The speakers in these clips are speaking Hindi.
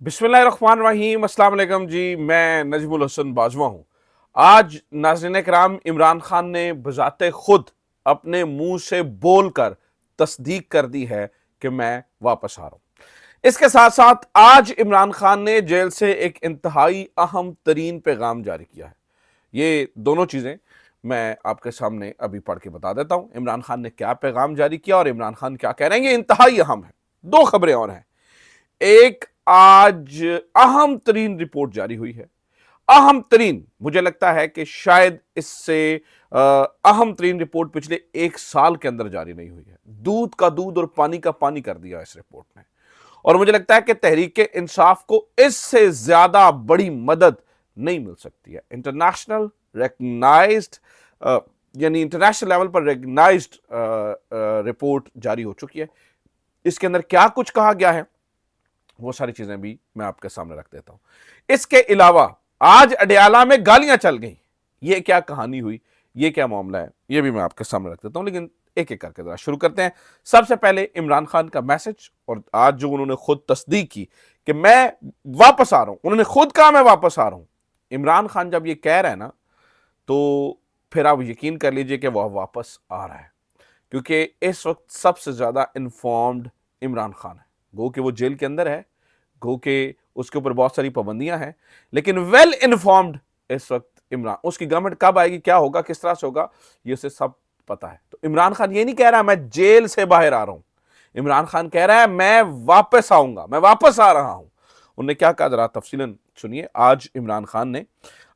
बिस्मिल्लाहिर्रहमानिर्रहीम, अस्सलाम वालेकुम जी। मैं नजमुल हसन बाजवा हूँ। आज नाज़रीन कराम, इमरान खान ने बजाते खुद अपने मुंह से बोलकर तस्दीक कर दी है कि मैं वापस आ रहा हूँ। इसके साथ साथ आज इमरान खान ने जेल से एक इंतहाई अहम तरीन पैगाम जारी किया है। ये दोनों चीजें मैं आपके सामने अभी पढ़ के बता देता हूं। इमरान खान ने क्या पैगाम जारी किया और इमरान खान क्या कह रहे हैं, ये इंतहाई अहम है। दो खबरें और हैं। एक, आज अहम तरीन रिपोर्ट जारी हुई है। अहम तरीन, मुझे लगता है कि शायद इससे अहम तरीन रिपोर्ट पिछले एक साल के अंदर जारी नहीं हुई है। दूध का दूध और पानी का पानी कर दिया इस रिपोर्ट ने। और मुझे लगता है कि तहरीक इंसाफ को इससे ज्यादा बड़ी मदद नहीं मिल सकती है। इंटरनेशनल रिकग्नाइज्ड, यानी इंटरनेशनल लेवल पर रिकग्नाइज्ड रिपोर्ट जारी हो चुकी है। इसके अंदर क्या कुछ कहा गया है, वो सारी चीजें भी मैं आपके सामने रख देता हूं। इसके अलावा आज अडयाला में गालियां चल गई, ये क्या कहानी हुई, ये क्या मामला है, ये भी मैं आपके सामने रख देता हूं। लेकिन एक एक करके जरा शुरू करते हैं। सबसे पहले इमरान खान का मैसेज, और आज जो उन्होंने खुद तस्दीक की कि मैं वापस आ रहा हूं। उन्होंने खुद कहा मैं वापस आ रहा हूं। इमरान खान जब ये कह रहे हैं ना, तो फिर आप यकीन कर लीजिए कि वह वापस आ रहा है, क्योंकि इस वक्त सबसे ज्यादा इन्फॉर्म्ड इमरान खान है। गो कि वो जेल के अंदर है, गो के उसके ऊपर बहुत सारी पाबंदियां हैं, लेकिन वेल इन्फॉर्म्ड इस वक्त इमरान। उसकी गवर्नमेंट कब आएगी, क्या होगा, किस तरह से होगा, ये उसे सब पता है। तो इमरान खान ये नहीं कह रहा मैं जेल से बाहर आ रहा हूं। इमरान खान कह रहा है मैं वापस आऊंगा, मैं वापस आ रहा हूं। उन्होंने क्या कहा, जरा तफसीलन सुनिए। आज इमरान खान ने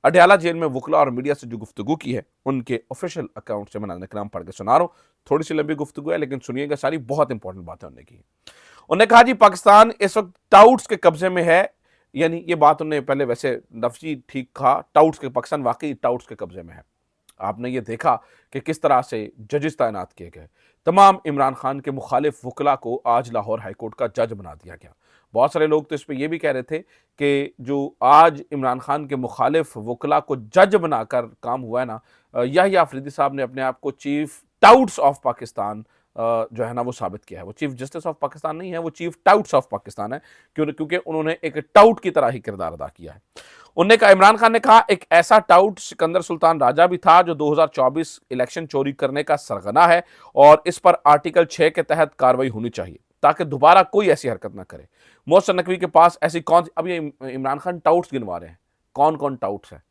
अडयाला जेल में वकला और मीडिया से जो गुफ्तगू की है, उनके ऑफिशियल अकाउंट से मैं नाम पढ़ के सुना रहा हूं। थोड़ी सी लंबी गुफ्तगू है, लेकिन सुनिएगा, सारी बहुत इंपॉर्टेंट बातें उन्होंने की। उन्होंने कहा जी पाकिस्तान इस वक्त टाउट्स के कब्जे में है। यानी ये बात उन्होंने पहले वैसे लफ्जी ठीक कहा, टाउट्स के, पाकिस्तान वाकई टाउट्स के कब्जे में है। आपने ये देखा कि किस तरह से जजेस तैनात किए गए। तमाम इमरान खान के मुखालिफ वकला को आज लाहौर हाईकोर्ट का जज बना दिया गया। बहुत सारे लोग तो इस पर यह भी कह रहे थे कि जो आज इमरान खान के मुखालिफ वकला को जज बनाकर काम हुआ है ना, याहिया अफरीदी साहब ने अपने आप को चीफ टाउट्स ऑफ पाकिस्तान जो है ना वो साबित किया है। वो चीफ जस्टिस ऑफ पाकिस्तान नहीं है, वो चीफ टाउट्स ऑफ पाकिस्तान है, क्योंकि उन्होंने एक टाउट की तरह ही किरदार अदा किया है। उन्होंने कहा, इमरान खान ने कहा, एक ऐसा टाउट सिकंदर सुल्तान राजा भी था जो 2024 इलेक्शन चोरी करने का सरगना है, और इस पर आर्टिकल 6 के तहत कार्रवाई होनी चाहिए ताकि दोबारा कोई ऐसी हरकत ना करे। मोहसिन नकवी के पास ऐसी कौन सी, अब ये इमरान खान टाउट्स गिनवा रहे हैं, कौन कौन टाउट्स है।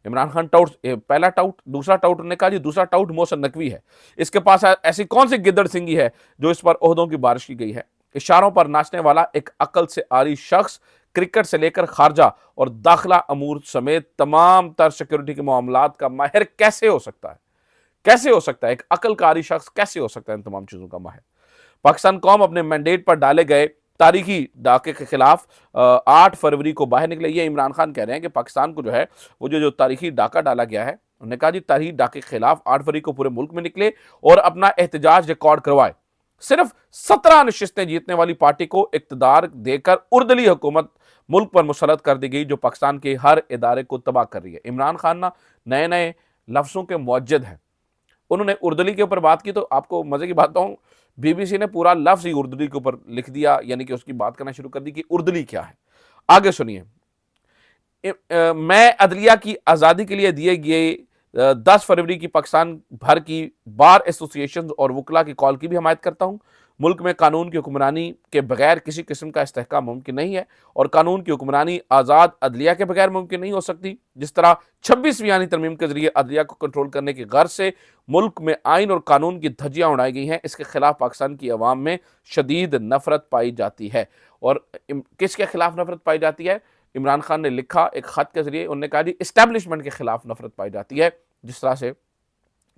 इमरान खान टाउट, पहला टाउट, दूसरा टाउट, उन्होंने कहा जी दूसरा टाउट मोहसिन नकवी है। इसके पास ऐसी कौन सी गिद्दड़ सिंगी है जो इस पर ओहदों की बारिश की गई है। इशारों पर नाचने वाला एक अकल से आरी शख्स क्रिकेट से लेकर खारजा और दाखिला अमूर समेत तमाम तर सिक्योरिटी के मामलात का माहिर कैसे हो सकता है। कैसे हो सकता है एक अकलकारी शख्स, कैसे हो सकता है इन तमाम चीजों का माहिर। पाकिस्तान कौम अपने मैंडेट पर डाले गए तारीखी डाके के खिलाफ 8 फरवरी को बाहर निकले। ये इमरान खान कह रहे हैं कि पाकिस्तान को जो है वो जो तारीखी डाका डाला गया है, उन्होंने कहा जी तारीखी डाके के खिलाफ 8 फरवरी को पूरे मुल्क में निकले और अपना एहतजाज रिकॉर्ड करवाए। सिर्फ 17 नशिस्तें जीतने वाली पार्टी को इक्तदार देकर उर्दली हुकूमत मुल्क पर मुसलत कर दी गई, जो पाकिस्तान के हर इदारे को तबाह कर रही है। इमरान खान ना नए नए लफ्जों के मुअज्जद हैं। उन्होंने उर्दली के ऊपर बात की, तो आपको मजे की बात बताऊं, बीबीसी ने पूरा लफ्ज ही उर्दली के ऊपर लिख दिया, यानी कि उसकी बात करना शुरू कर दी कि उर्दली क्या है। आगे सुनिए। मैं अदलिया की आज़ादी के लिए दिए गए 10 फरवरी की पाकिस्तान भर की बार एसोसिएशन और वकला की कॉल की भी हमायत करता हूं। मुल्क में कानून की हुक्मरानी के बगैर किसी किस्म का इस्तेहकाम मुमकिन नहीं है, और कानून की हुक्मरानी आज़ाद अदलिया के बगैर मुमकिन नहीं हो सकती। जिस तरह 26वीं यानी तरमीम के जरिए अदलिया को कंट्रोल करने की गर्ज से मुल्क में आइन और कानून की धज्जियां उड़ाई गई हैं, इसके खिलाफ पाकिस्तान की अवाम में शदीद नफरत पाई जाती है। और किसके खिलाफ नफरत पाई जाती है, इमरान खान ने लिखा एक खत के जरिए, उन्होंने कहा जी इस्टेब्लिशमेंट के खिलाफ नफरत पाई जाती है जिस तरह से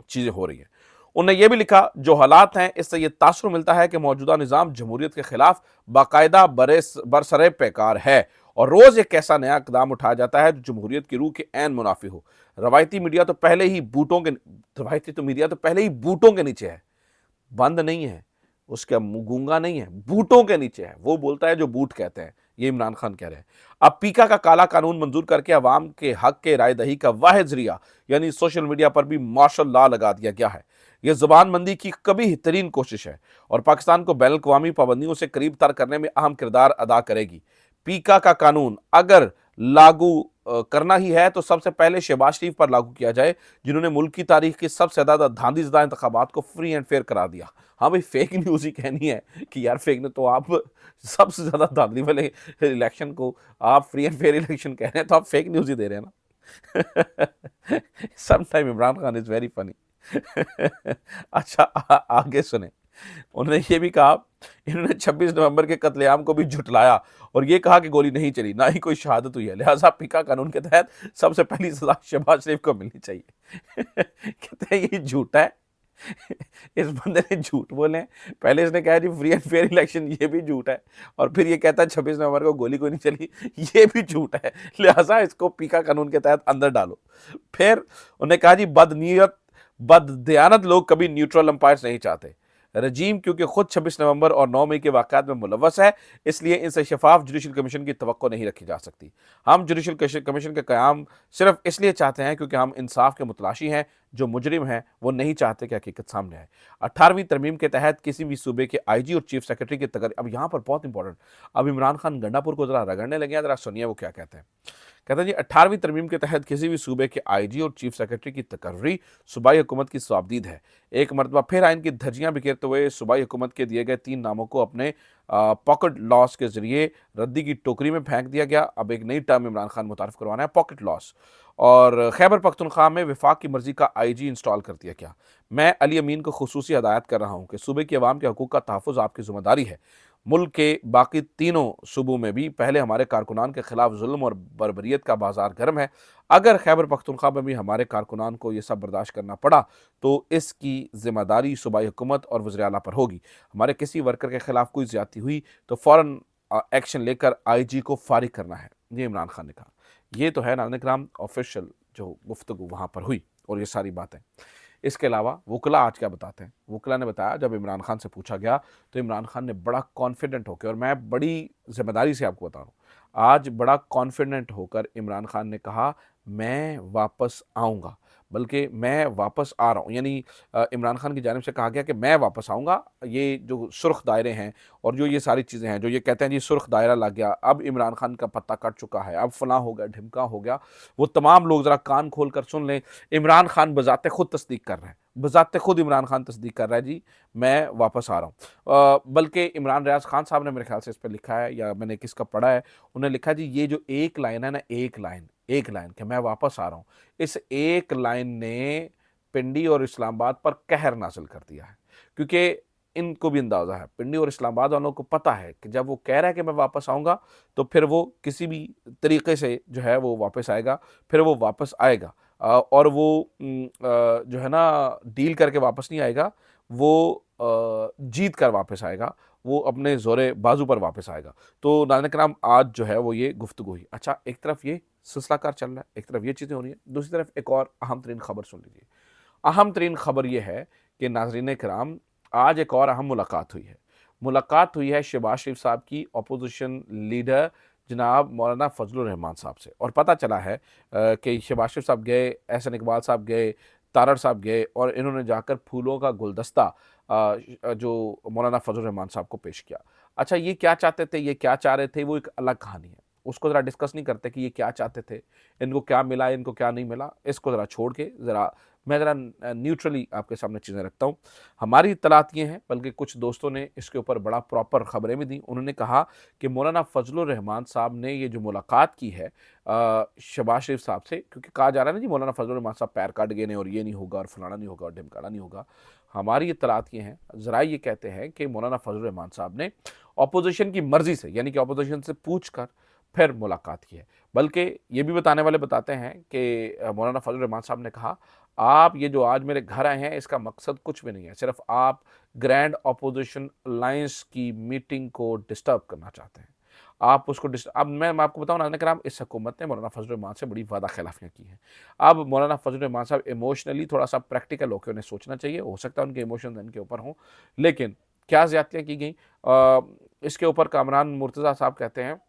चीजें हो रही है। उन्होंने यह भी लिखा, जो हालात हैं इससे यह तासुर मिलता है कि मौजूदा निज़ाम जमहूरियत के खिलाफ बाकायदा बरसरे पैकार है, और रोज एक ऐसा नया कदम उठाया जाता है जो जमहूरियत की रूह के ऐन मुनाफी हो। रवायती मीडिया तो पहले ही बूटों के रवायती तो मीडिया तो पहले ही बूटों के नीचे है, बंद नहीं है, उसका मुंह गूंगा नहीं है, बूटों के नीचे है। वो बोलता है जो बूट कहते हैं, ये इमरान खान कह रहे हैं। अब पीका का काला कानून मंजूर करके अवाम के हक के राय दही का वाहिद जरिया यानी सोशल मीडिया पर भी मार्शल लॉ लगा दिया गया है। यह जुबानबंदी की कभी तरीन कोशिश है और पाकिस्तान को बैनुल अक़वामी पाबंदियों से करीब तर करने में अहम किरदार अदा करेगी। पीका का कानून अगर लागू करना ही है तो सबसे पहले शहबाज शरीफ पर लागू किया जाए, जिन्होंने मुल्क की तारीख के सबसे ज्यादा धांधीज़दा इंतखाबात को फ्री एंड फेयर करार दिया। हाँ भाई, फेक न्यूज ही कहनी है कि यार फेक न्यूज, तो आप सबसे ज्यादा धांधली वाले इलेक्शन को आप फ्री एंड फेयर इलेक्शन कह रहे हैं, तो आप फेक न्यूज ही दे रहे हैं ना। Sometime Imran Khan is very funny. अच्छा, आगे सुने। उन्होंने ये भी कहा, इन्होंने 26 नवंबर के कत्लेआम को भी झुटलाया और ये कहा कि गोली नहीं चली, ना ही कोई शहादत हुई है, लिहाजा पीका कानून के तहत सबसे पहली सजा शहबाज शरीफ को मिलनी चाहिए। कहते हैं ये झूठा है। इस बंदे ने झूठ बोले। पहले इसने कहा जी फ्री एंड फेयर इलेक्शन, ये भी झूठ है, और फिर ये कहता है 26 नवंबर को गोली कोई नहीं चली, ये भी झूठ है, लिहाजा इसको पीका कानून के तहत अंदर डालो। फिर उन्होंने कहा जी बदनीयत बददयानत लोग कभी न्यूट्रल अंपायर्स नहीं चाहते। रजीम क्योंकि खुद 26 नवंबर और 9 मई के वाक़यात में मुलव्वस है, इसलिए इनसे शफाफ जुडिशल कमीशन की तवक्को नहीं रखी जा सकती। हम जुडिशल कमीशन का क़याम सिर्फ इसलिए चाहते हैं क्योंकि हम इंसाफ के मुतलाशी हैं, जो मुजरिम हैं वो नहीं चाहते कि हकीकत सामने आए। 18वीं तरमीम के तहत किसी भी सूबे के आईजी और चीफ सेक्रेटरी की तकरीर, अब यहाँ पर बहुत इंपॉर्टेंट, अब इमरान खान गंडापुर को जरा रगड़ने लगे हैं, जरा सुनिए वो क्या कहते हैं। कहते हैं जी 18वीं तरमीम के तहत किसी भी सूबे के आईजी और चीफ सेक्रेटरी की तकर्री सूबाई हुकूमत की स्वाबदीद है। एक मरतबा फिर आइन की धज्जियां बिखेरते हुए सूबाई हुकूमत के दिए गए 3 नामों को अपने पॉकेट लॉस के जरिए रद्दी की टोकरी में फेंक दिया गया। अब एक नई टर्म इमरान खान मुतारिफ करवाना है, पॉकेट लॉस। और खैबर पख्तूनख्वा में विफाक की मर्जी का आईजी इंस्टॉल कर दिया गया। मैं अली अमीन को खुसूसी हदायत कर रहा हूँ कि सूबे की आवाम के हकूक़ का तहफ़्फ़ुज़ आपकी ज़िम्मेदारी है। मुल्क के बाकी तीनों सूबों में भी पहले हमारे कारकुनान के खिलाफ जुल्म और बर्बरियत का बाजार गर्म है। अगर खैबर पख्तूनख्वा में भी हमारे कारकुनान को ये सब बर्दाश्त करना पड़ा तो इसकी जिम्मेदारी सूबाई हुकूमत और वज़ीर आला पर होगी। हमारे किसी वर्कर के खिलाफ कोई ज्यादती हुई तो फ़ौरन एक्शन लेकर आईजी को फारिग करना है, ये इमरान खान ने कहा। ये तो है नाज़रीन किराम ऑफिशियल जो गुफ्तगू वहाँ पर हुई और ये सारी बातें। इसके अलावा वकला आज क्या बताते हैं। वकला ने बताया, जब इमरान खान से पूछा गया तो इमरान खान ने बड़ा कॉन्फिडेंट होकर, और मैं बड़ी जिम्मेदारी से आपको बता रहा हूँ, आज बड़ा कॉन्फिडेंट होकर इमरान खान ने कहा मैं वापस आऊँगा, बल्कि मैं वापस आ रहा हूँ। यानी इमरान खान की जानिब से कहा गया कि मैं वापस आऊँगा। ये जो सुर्ख दायरे हैं और जो ये सारी चीज़ें हैं, जो ये कहते हैं जी सुर्ख दायरा लग गया, अब इमरान खान का पत्ता कट चुका है, अब फलां हो गया, ढिमका हो गया, वो तमाम लोग ज़रा कान खोल कर सुन लें। इमरान खान बजाते खुद तस्दीक कर रहे हैं, बजाते खुद इमरान खान तस्दीक कर रहा है जी मैं वापस आ रहा हूँ। बल्कि इमरान रियाज खान साहब ने मेरे ख्याल से इस पर लिखा है, या मैंने किसका पढ़ा है, उन्होंने लिखा जी ये जो एक लाइन है ना, एक लाइन कि मैं वापस आ रहा हूँ, इस एक लाइन ने पिंडी और इस्लामाबाद पर कहर नाजिल कर दिया है। क्योंकि इनको भी अंदाज़ा है, पिंडी और इस्लामाबाद वालों को पता है कि जब वो कह रहा है कि मैं वापस आऊँगा तो फिर वो किसी भी तरीके से जो है वो वापस आएगा, फिर वो वापस आएगा। और वो जो है ना डील करके वापस नहीं आएगा, वो जीत कर वापस आएगा, वो अपने ज़ोरे बाजू पर वापस आएगा। तो नाज़रीन किराम आज जो है वो ये गुफ्तगू हुई। अच्छा, एक तरफ ये सिलसिलाकार चल रहा है, एक तरफ ये चीज़ें हो रही हैं, दूसरी तरफ एक और अहम तरीन खबर सुन लीजिए। अहम तरीन खबर ये है कि नाज़रीन किराम आज एक और अहम मुलाकात हुई है। मुलाकात हुई है शहबाज शरीफ साहब की अपोजिशन लीडर जनाब मौलाना फजलुर रहमान साहब से, और पता चला है कि शहबाज शरीफ साहब गए, एहसन इकबाल साहब गए, तारड़ साहब गए और इन्होंने जाकर फूलों का गुलदस्ता जो मौलाना फजलुर रहमान साहब को पेश किया। अच्छा, ये क्या चाहते थे, ये क्या चाह रहे थे, वो एक अलग कहानी है, उसको ज़रा डिस्कस नहीं करते कि ये क्या चाहते थे, इनको क्या मिला, इनको क्या नहीं मिला, इसको ज़रा छोड़ के मैं ज़रा न्यूट्रली आपके सामने चीज़ें रखता हूँ। हमारी इत्तलात ये हैं, बल्कि कुछ दोस्तों ने इसके ऊपर बड़ा प्रॉपर ख़बरें भी दी। उन्होंने कहा कि मौलाना फजलुर रहमान साहब ने ये जो मुलाकात की है शहबाज शरीफ साहब से, क्योंकि कहा जा रहा है ना जी मौलाना फजलुर रहमान साहब पैर काट गए ने और ये नहीं होगा और फलाना नहीं होगा और ढिमकाना नहीं होगा। हमारी इत्तलात ये हैं, ज़रा ये कहते हैं कि मौलाना फजलुर रहमान साहब ने अपोजिशन की मर्ज़ी से, यानी कि अपोजिशन से पूछ कर फिर मुलाकात की है। बल्कि ये भी बताने वाले बताते हैं कि मौलाना फजलुर रहमान साहब ने कहा आप ये जो आज मेरे घर आए हैं इसका मकसद कुछ भी नहीं है, सिर्फ आप ग्रैंड अपोजिशन अलायंस की मीटिंग को डिस्टर्ब करना चाहते हैं। आप उसको अब मैं आपको बताऊँ नाज़रीन किराम, इस हुकूमत ने मौलाना फजलुर रहमान से बड़ी वादा खिलाफियाँ की हैं। अब मौलाना फजलुर रहमान साहब इमोशनली थोड़ा सा प्रैक्टिकल होकर उन्हें सोचना चाहिए, हो सकता है उनके इमोशंस इनके ऊपर हों, लेकिन क्या ज़्यादतियाँ की गई इसके ऊपर कामरान मुर्तज़ा साहब कहते हैं,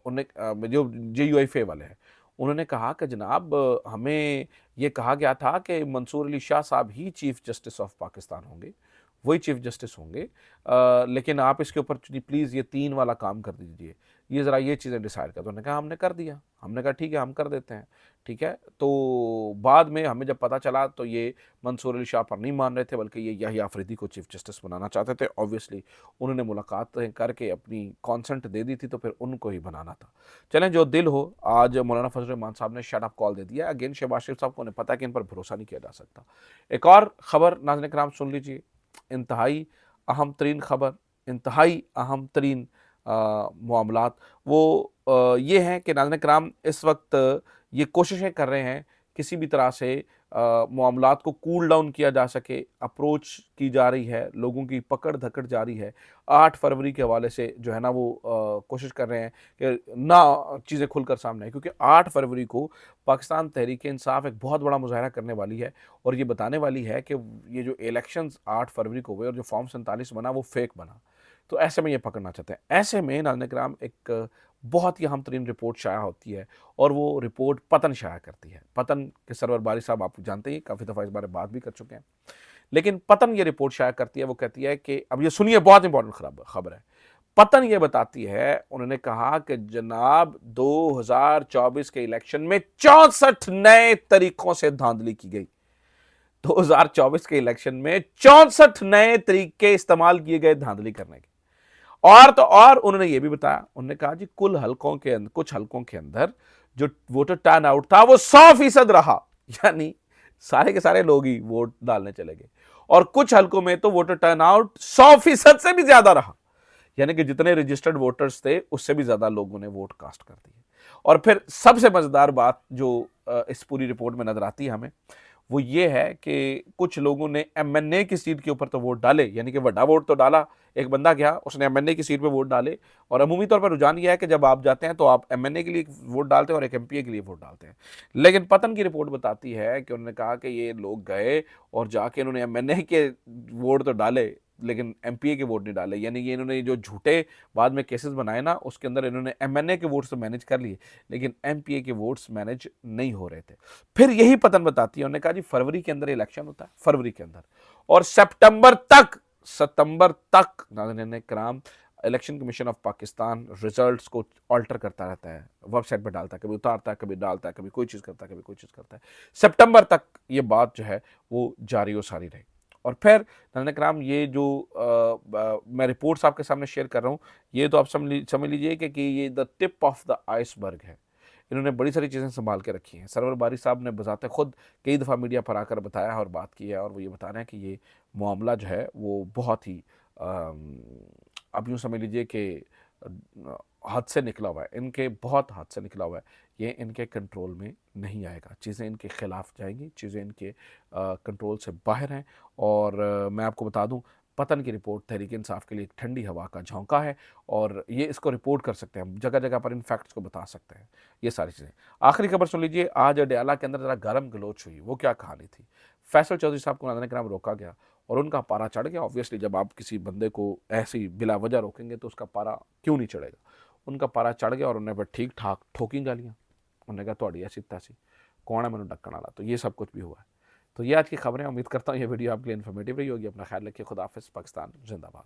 उन्हें जो JUIFA वाले हैं, उन्होंने कहा कि जनाब हमें ये कहा गया था कि मंसूर अली शाह साहब ही चीफ जस्टिस ऑफ पाकिस्तान होंगे, वही चीफ जस्टिस होंगे। लेकिन आप इसके ऊपर प्लीज़ ये 3 वाला काम कर दीजिए, ये ज़रा ये चीज़ें डिसाइड कर दो। उन्होंने कहा हमने कर दिया, हमने कहा ठीक है हम कर देते हैं, ठीक है। तो बाद में हमें जब पता चला तो ये मंसूर अली शाह पर नहीं मान रहे थे, बल्कि ये याहिया अफरीदी को चीफ जस्टिस बनाना चाहते थे। ऑब्वियसली उन्होंने मुलाकातें करके अपनी कॉन्सेंट दे दी थी, तो फिर उनको ही बनाना था। चलें जो दिल हो, आज मौलाना फजल रहमान साहब ने शट अप कॉल दे दिया। अगेन शहबाज शरीफ साहब को उन्हें पता है कि इन पर भरोसा नहीं किया जा सकता। एक और खबर नाज़रीन कराम सुन लीजिए, इंतहाई अहम तरीन खबर, इंतहाई अहम तरीन मामलात वो ये हैं कि नाज़रीन कराम इस वक्त ये कोशिशें कर रहे हैं किसी भी तरह से मामलात को कूल डाउन किया जा सके, अप्रोच की जा रही है, लोगों की पकड़ धकड़ जारी है। 8 फरवरी के हवाले से जो है ना वो कोशिश कर रहे हैं कि ना चीज़ें खुलकर सामने आए, क्योंकि 8 फरवरी को पाकिस्तान तहरीक-ए-इंसाफ एक बहुत बड़ा मुज़ाहरा करने वाली है और ये बताने वाली है कि ये जो इलेक्शंस 8 फरवरी को हुए और जो फॉर्म 47 बना वो फेक बना। तो ऐसे में ये पकड़ना चाहते हैं। ऐसे में नाज़रीन किराम एक बहुत ही अहम तरीन रिपोर्ट शाया होती है और वो रिपोर्ट पतन शाया करती है। पतन के सरवर बारी साहब आप जानते ही, काफ़ी दफ़ा इस बारे में बात भी कर चुके हैं। लेकिन पतन ये रिपोर्ट शाया करती है, वो कहती है कि अब ये सुनिए, बहुत इंपॉर्टेंट खबर है। पतन ये बताती है, उन्होंने कहा कि जनाब 2024 के इलेक्शन में 64 नए तरीकों से धांधली की गई। 2024 के इलेक्शन में 64 नए तरीके इस्तेमाल किए गए धांधली करने के। और तो और उन्होंने ये भी बताया, उन्होंने कहा जी कुल हलकों के अंदर, कुछ हलकों के अंदर जो वोटर टर्न आउट था वो 100% रहा, यानी सारे के सारे लोग ही वोट डालने चले गए। और कुछ हलकों में तो वोटर टर्न आउट 100% से भी ज्यादा रहा, यानी कि जितने रजिस्टर्ड वोटर्स थे उससे भी ज्यादा लोगों ने वोट कास्ट कर दिए। और फिर सबसे मजेदार बात जो इस पूरी रिपोर्ट में नजर आती है हमें, वो ये है कि कुछ लोगों ने एमएनए की सीट के ऊपर तो वोट डाले, यानी कि बड़ा वोट तो डाला। एक बंदा गया, उसने एमएनए की सीट पे वोट डाले, और अमूमी तौर पर रुझान यह है कि जब आप जाते हैं तो आप एमएनए के लिए वोट डालते हैं और एक एमपीए के लिए वोट डालते हैं। लेकिन पतन की रिपोर्ट बताती है कि उन्होंने कहा कि ये लोग गए और जाके इन्होंने एमएनए के वोट तो डाले लेकिन एमपीए के वोट नहीं डाले, यानी कि इन्होंने जो झूठे बाद में केसेस बनाए ना, उसके अंदर इन्होंने एमएनए के वोट्स तो मैनेज कर लिए, लेकिन एमपीए के वोट्स मैनेज नहीं हो रहे थे। फिर यही पतन बताती है, उन्होंने कहा जी फरवरी के अंदर इलेक्शन होता है, फरवरी के अंदर, और सितंबर तक नाज़रीन किराम election commission of Pakistan results को ऑल्टर करता रहता है, वेबसाइट पर डालता है, कभी उतारता है, कभी डालता है, कभी कोई चीज़ करता है, कभी कोई चीज़ करता है। सितंबर तक ये बात जो है वो जारी और सारी रही। और फिर नाज़रीन किराम ये जो मैं रिपोर्ट्स आपके सामने शेयर कर रहा हूँ, ये तो आप समझ लीजिए कि ये the tip of the iceberg है। इन्होंने बड़ी सारी चीज़ें संभाल के रखी हैं। सरवर बारी साहब ने बजाते खुद कई दफ़ा मीडिया पर आकर बताया है और बात की है, और वो ये बता रहे हैं कि ये मामला जो है वो बहुत ही अब यूँ समझ लीजिए कि हाथ से निकला हुआ है, इनके बहुत हाथ से निकला हुआ है। ये इनके कंट्रोल में नहीं आएगा, चीज़ें इनके खिलाफ जाएंगी, चीज़ें इनके कंट्रोल से बाहर हैं। और मैं आपको बता दूं, पतन की रिपोर्ट तहरीक इंसाफ के लिए एक ठंडी हवा का झोंका है, और ये इसको रिपोर्ट कर सकते हैं, जगह जगह पर इन फैक्ट्स को बता सकते हैं, ये सारी चीज़ें। आखिरी खबर सुन लीजिए, आज अडयाला के अंदर ज़रा गर्म गलोच हुई, वो क्या कहानी थी। फैसल चौधरी साहब को नाज़रीन किराम रोका गया और उनका पारा चढ़ गया। ऑब्वियसली जब आप किसी बंदे को ऐसी बिला वजह रोकेंगे तो उसका पारा क्यों नहीं चढ़ेगा। उनका पारा चढ़ गया और उन्होंने फिर ठीक ठाक ठोकी गालियाँ। उन्होंने कहा थोड़ी ऐसी तासी कौन है मैंने ढक्कन वाला, तो ये सब कुछ भी हुआ है। तो ये आज की खबरें, उम्मीद करता हूँ ये वीडियो आपके लिए इन्फॉर्मेटिव रही होगी। अपना ख्याल रखिए, खुदा हाफिज़, पाकिस्तान जिंदाबाद।